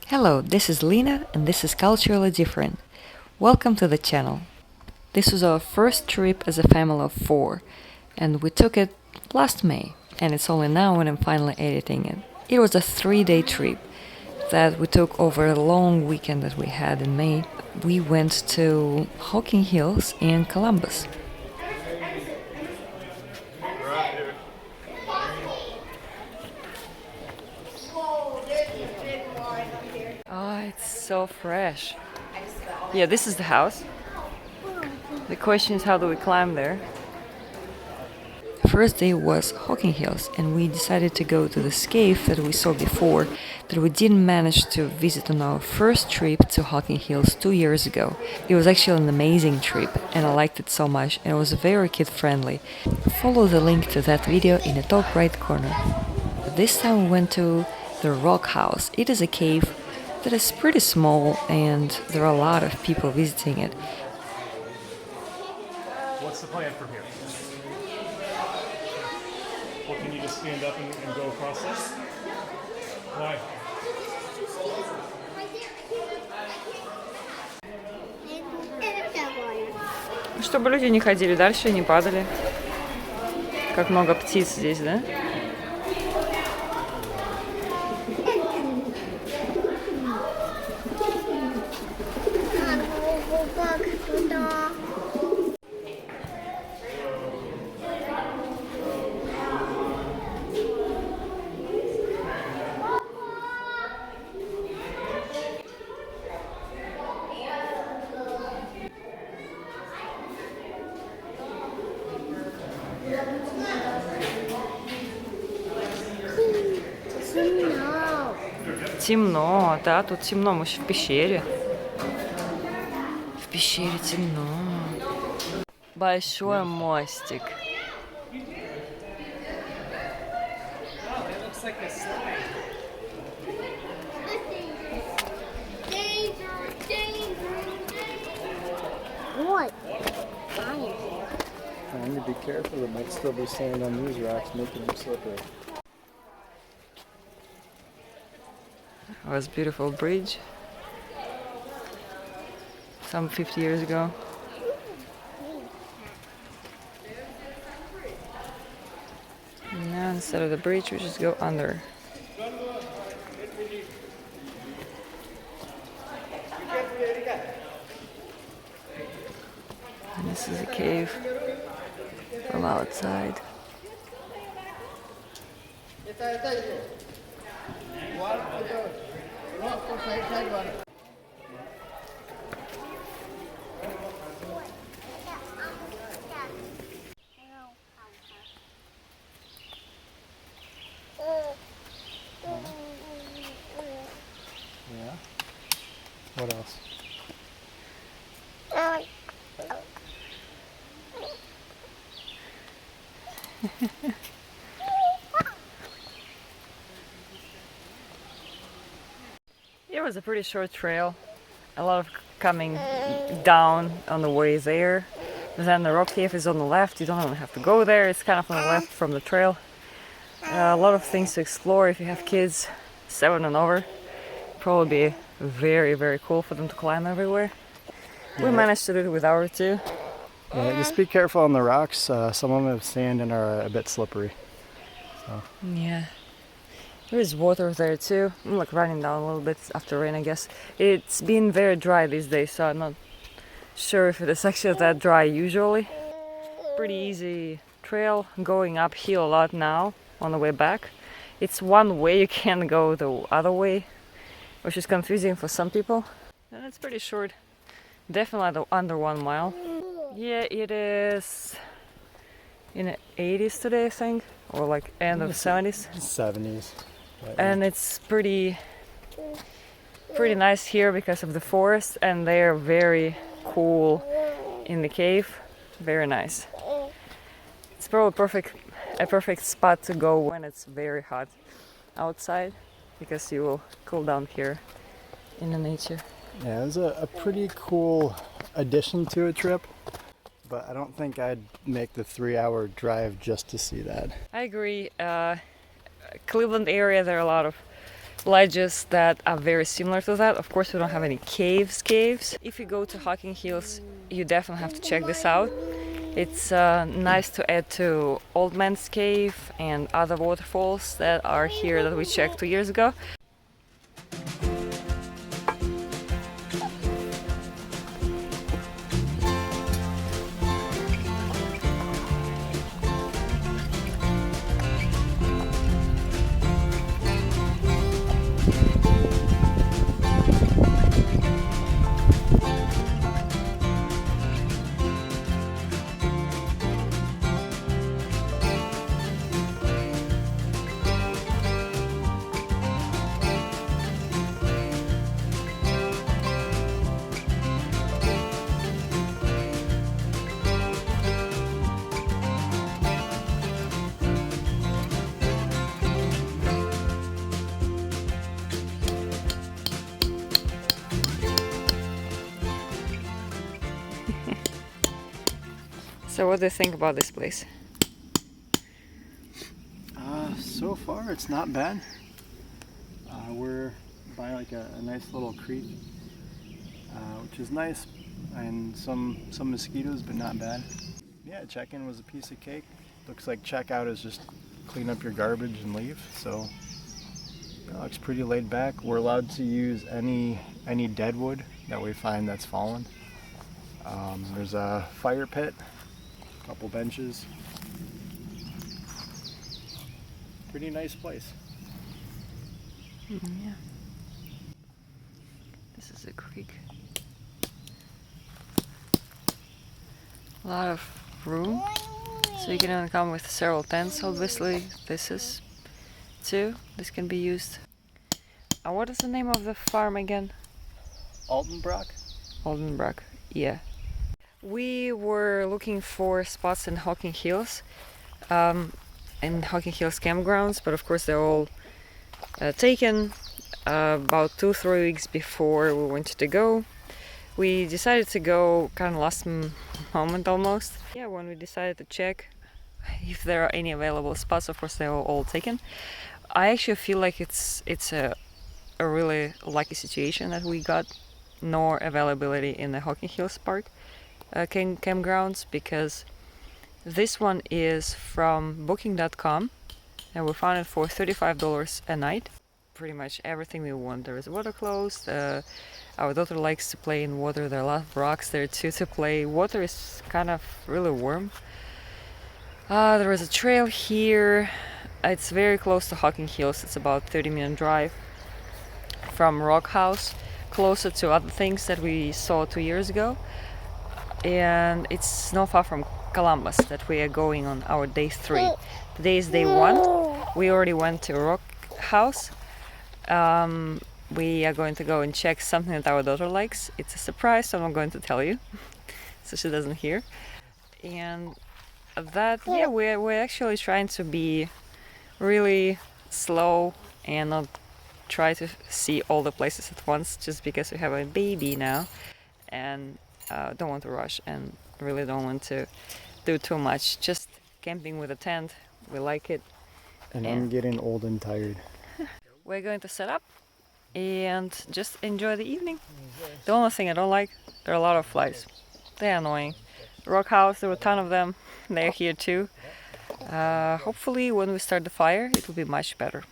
Hello, this is Lena and this is Culturally Different. Welcome to the channel. This was our first trip as a family of 4 and we took it last May, and it's only now when I'm finally editing it. It was a 3-day trip that we took over a long weekend that we had in May. We went to Hocking Hills in Columbus. Oh, it's so fresh. Yeah, this is the house. The question is, how do we climb there? First day was Hocking Hills, and we decided to go to this cave that we saw before that we didn't manage to visit on our first trip to Hocking Hills 2 years ago. It was actually an amazing trip and I liked it so much, and it was very kid friendly. Follow the link to that video in the top right corner. This time we went to the Rock House. It is a cave that is pretty small and there are a lot of people visiting it. What's the plan from here? Well, can you just stand up and go across this? Why? Чтобы люди не ходили дальше и не падали. Как много птиц здесь, да? Темно, да, тут темно, мы в пещере. В пещере темно. Большой мостик. What? I need to be careful, there might still be sand on these rocks, making them slippery. It was a beautiful bridge. Some 50 years ago. Now instead of the bridge, we just go under. And this is a cave from outside. Yeah? What else? It was a pretty short trail. A lot of coming down on the way there. Then the rock cave is on the left. You don't even have to go there. It's kind of on the left from the trail. A lot of things to explore if you have kids 7 and over. Probably be very, very cool for them to climb everywhere. We managed to do it with our 2. Yeah, just be careful on the rocks. Some of them have sand and are a bit slippery. So. Yeah. There is water there too. I'm like running down a little bit after rain, I guess. It's been very dry these days, so I'm not sure if it is actually that dry usually. Pretty easy trail, going uphill a lot now on the way back. It's one way, you can't go the other way, which is confusing for some people. And it's pretty short. Definitely under 1 mile. Yeah, it is in the 80s today, I think, or like end of 70s. 70s. And it's pretty nice here because of the forest, and they're very cool in the cave. Very nice. It's probably a perfect spot to go when it's very hot outside, because you will cool down here in the nature. Yeah, it was a pretty cool addition to a trip, but I don't think I'd make the 3-hour drive just to see that. I agree. Cleveland area, there are a lot of ledges that are very similar to that. Of course, we don't have any caves. If you go to Hocking Hills, you definitely have to check this out. It's nice to add to Old Man's Cave and other waterfalls that are here that we checked 2 years ago. So what do you think about this place? So far it's not bad. We're by like a nice little creek, which is nice, and some mosquitoes, but not bad. Yeah, check-in was a piece of cake. Looks like checkout is just clean up your garbage and leave. So it looks pretty laid back. We're allowed to use any dead wood that we find that's fallen. There's a fire pit, a couple benches. Pretty nice place. Yeah. This is a creek. A lot of room. So you can even come with several tents, obviously. This is too. This can be used. What is the name of the farm again? Altenbrauch? Altenbrauch, yeah. We were looking for spots in Hocking Hills. In Hocking Hills campgrounds, but of course they're all taken. About 2-3 weeks before we wanted to go, we decided to go kind of last moment almost. Yeah, when we decided to check if there are any available spots, of course they were all taken. I actually feel like it's a really lucky situation that we got no availability in the Hocking Hills Park campgrounds, because this one is from booking.com and we found it for $35 a night. Pretty much everything we want. There is water closed. Our daughter likes to play in water. There are a lot of rocks there too to play. Water is kind of really warm. There is a trail here. It's very close to Hocking Hills. It's about 30-minute drive from Rock House, closer to other things that we saw 2 years ago. And it's not far from Columbus that we are going on our day 3. Today is day 1. We already went to Rock House. We are going to go and check something that our daughter likes. It's a surprise, so I'm not going to tell you, so she doesn't hear. And that, yeah, we're actually trying to be really slow and not try to see all the places at once, just because we have a baby now and don't want to rush and really don't want to do too much. Just camping with a tent, we like it. And I'm getting old and tired. We're going to set up and just enjoy the evening. The only thing I don't like, there are a lot of flies. They're annoying. Rock House, there were a ton of them. They're here too. Hopefully when we start the fire, it will be much better.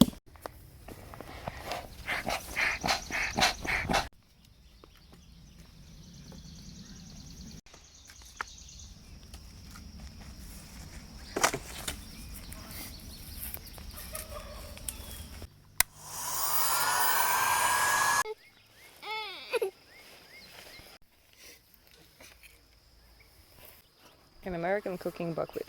An American cooking buckwheat.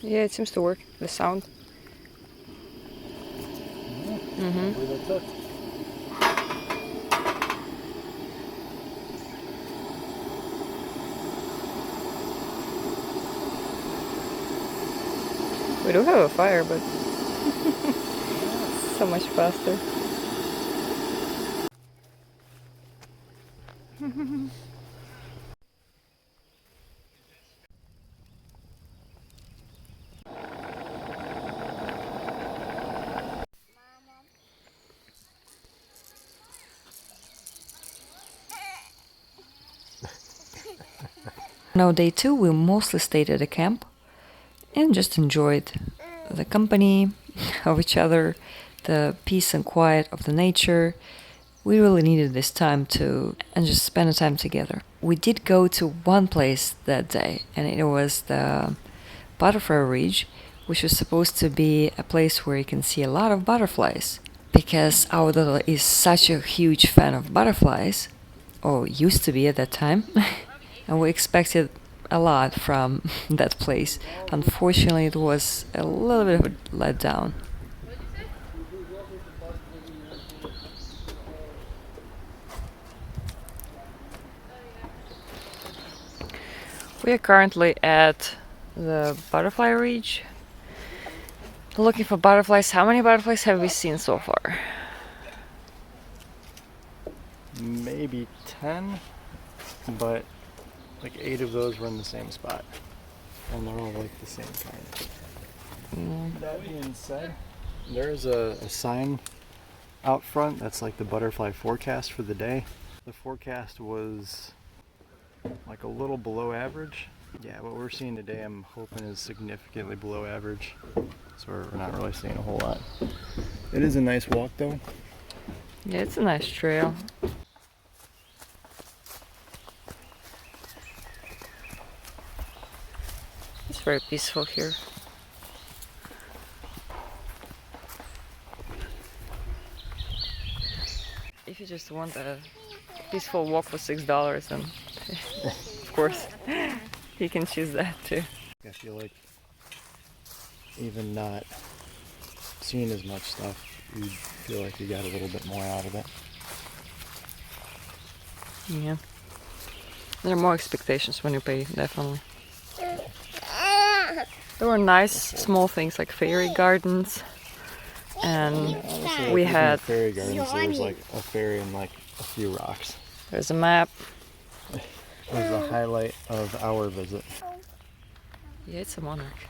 Yeah, it seems to work. The sound. We do have a fire, but so much faster. On day 2, we mostly stayed at the camp and just enjoyed the company of each other, the peace and quiet of the nature. We really needed this time to and just spend the time together. We did go to one place that day, and it was the Butterfly Ridge, which was supposed to be a place where you can see a lot of butterflies. Because our daughter is such a huge fan of butterflies, or used to be at that time, and we expected a lot from that place. Unfortunately, it was a little bit of a letdown. We are currently at the Butterfly Ridge, looking for butterflies. How many butterflies have we seen so far? Maybe 10, but like 8 of those were in the same spot. And they're all like the same kind. That being said, there's a sign out front that's like the butterfly forecast for the day. The forecast was like a little below average. Yeah, what we're seeing today I'm hoping is significantly below average. So we're not really seeing a whole lot. It is a nice walk though. Yeah, it's a nice trail. It's very peaceful here. If you just want a peaceful walk for $6, then of course you can choose that too. I feel like even not seeing as much stuff, you feel like you got a little bit more out of it. Yeah. There are more expectations when you pay, definitely. There were nice small things like fairy gardens, and Honestly, we like, had fairy gardens. There was like a fairy and like a few rocks. there's a map. It was the highlight of our visit. Yeah, it's a monarch.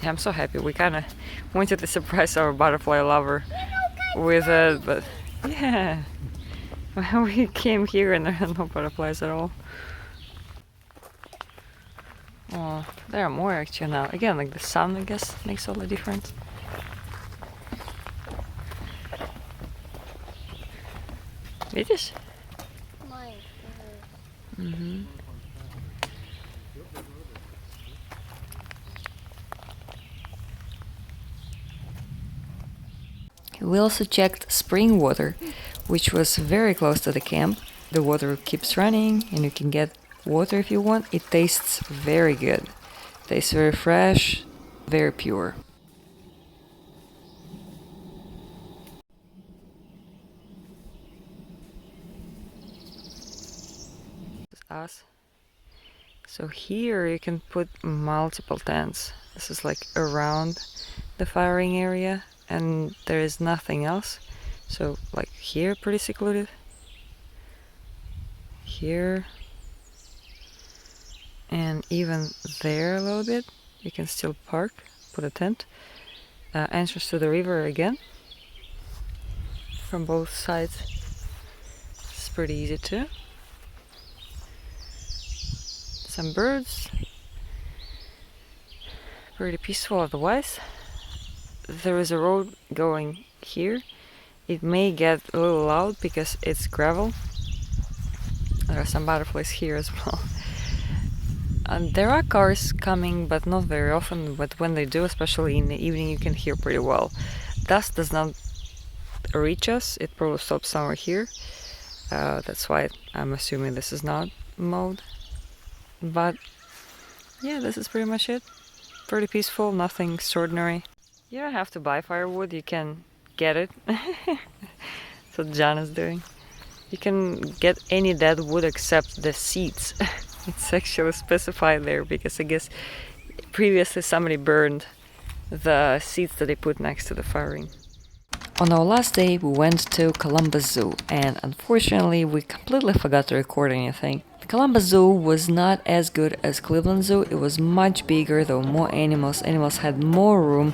Yeah, I'm so happy. We kind of wanted to surprise our butterfly lover with it, but yeah, we came here and there are no butterflies at all. Oh, there are more actually now. Again, like the sun, I guess, makes all the difference. Видишь? Mm-hmm. We also checked spring water, which was very close to the camp. The water keeps running and you can get water if you want. It tastes very good. Tastes very fresh, very pure. This is us. So here you can put multiple tents. This is like around the firing area and there is nothing else. So like here pretty secluded. Here and even there a little bit you can still park, put a tent. Entrance to the river again from both sides. It's pretty easy too. Some birds, pretty peaceful otherwise. There is a road going here. It may get a little loud because it's gravel. There are some butterflies here as well. And there are cars coming, but not very often. But when they do, especially in the evening, you can hear pretty well. Dust does not reach us. It probably stops somewhere here. That's why I'm assuming this is not mowed. But yeah, this is pretty much it. Pretty peaceful, nothing extraordinary. You don't have to buy firewood, you can get it. That's what John is doing. You can get any dead wood except the seeds. It's actually specified there because I guess previously somebody burned the seeds that they put next to the firing. On our last day we went to Columbus Zoo and unfortunately we completely forgot to record anything. The Columbus Zoo was not as good as Cleveland Zoo. It was much bigger, there were more animals. Animals had more room.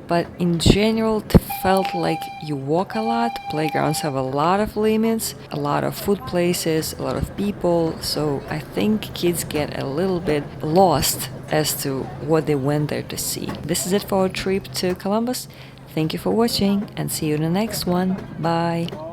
but in general it felt like you walk a lot. Playgrounds have a lot of limits, a lot of food places, a lot of people, so I think kids get a little bit lost as to what they went there to see. This is it for our trip to Columbus. Thank you for watching and see you in the next one. Bye.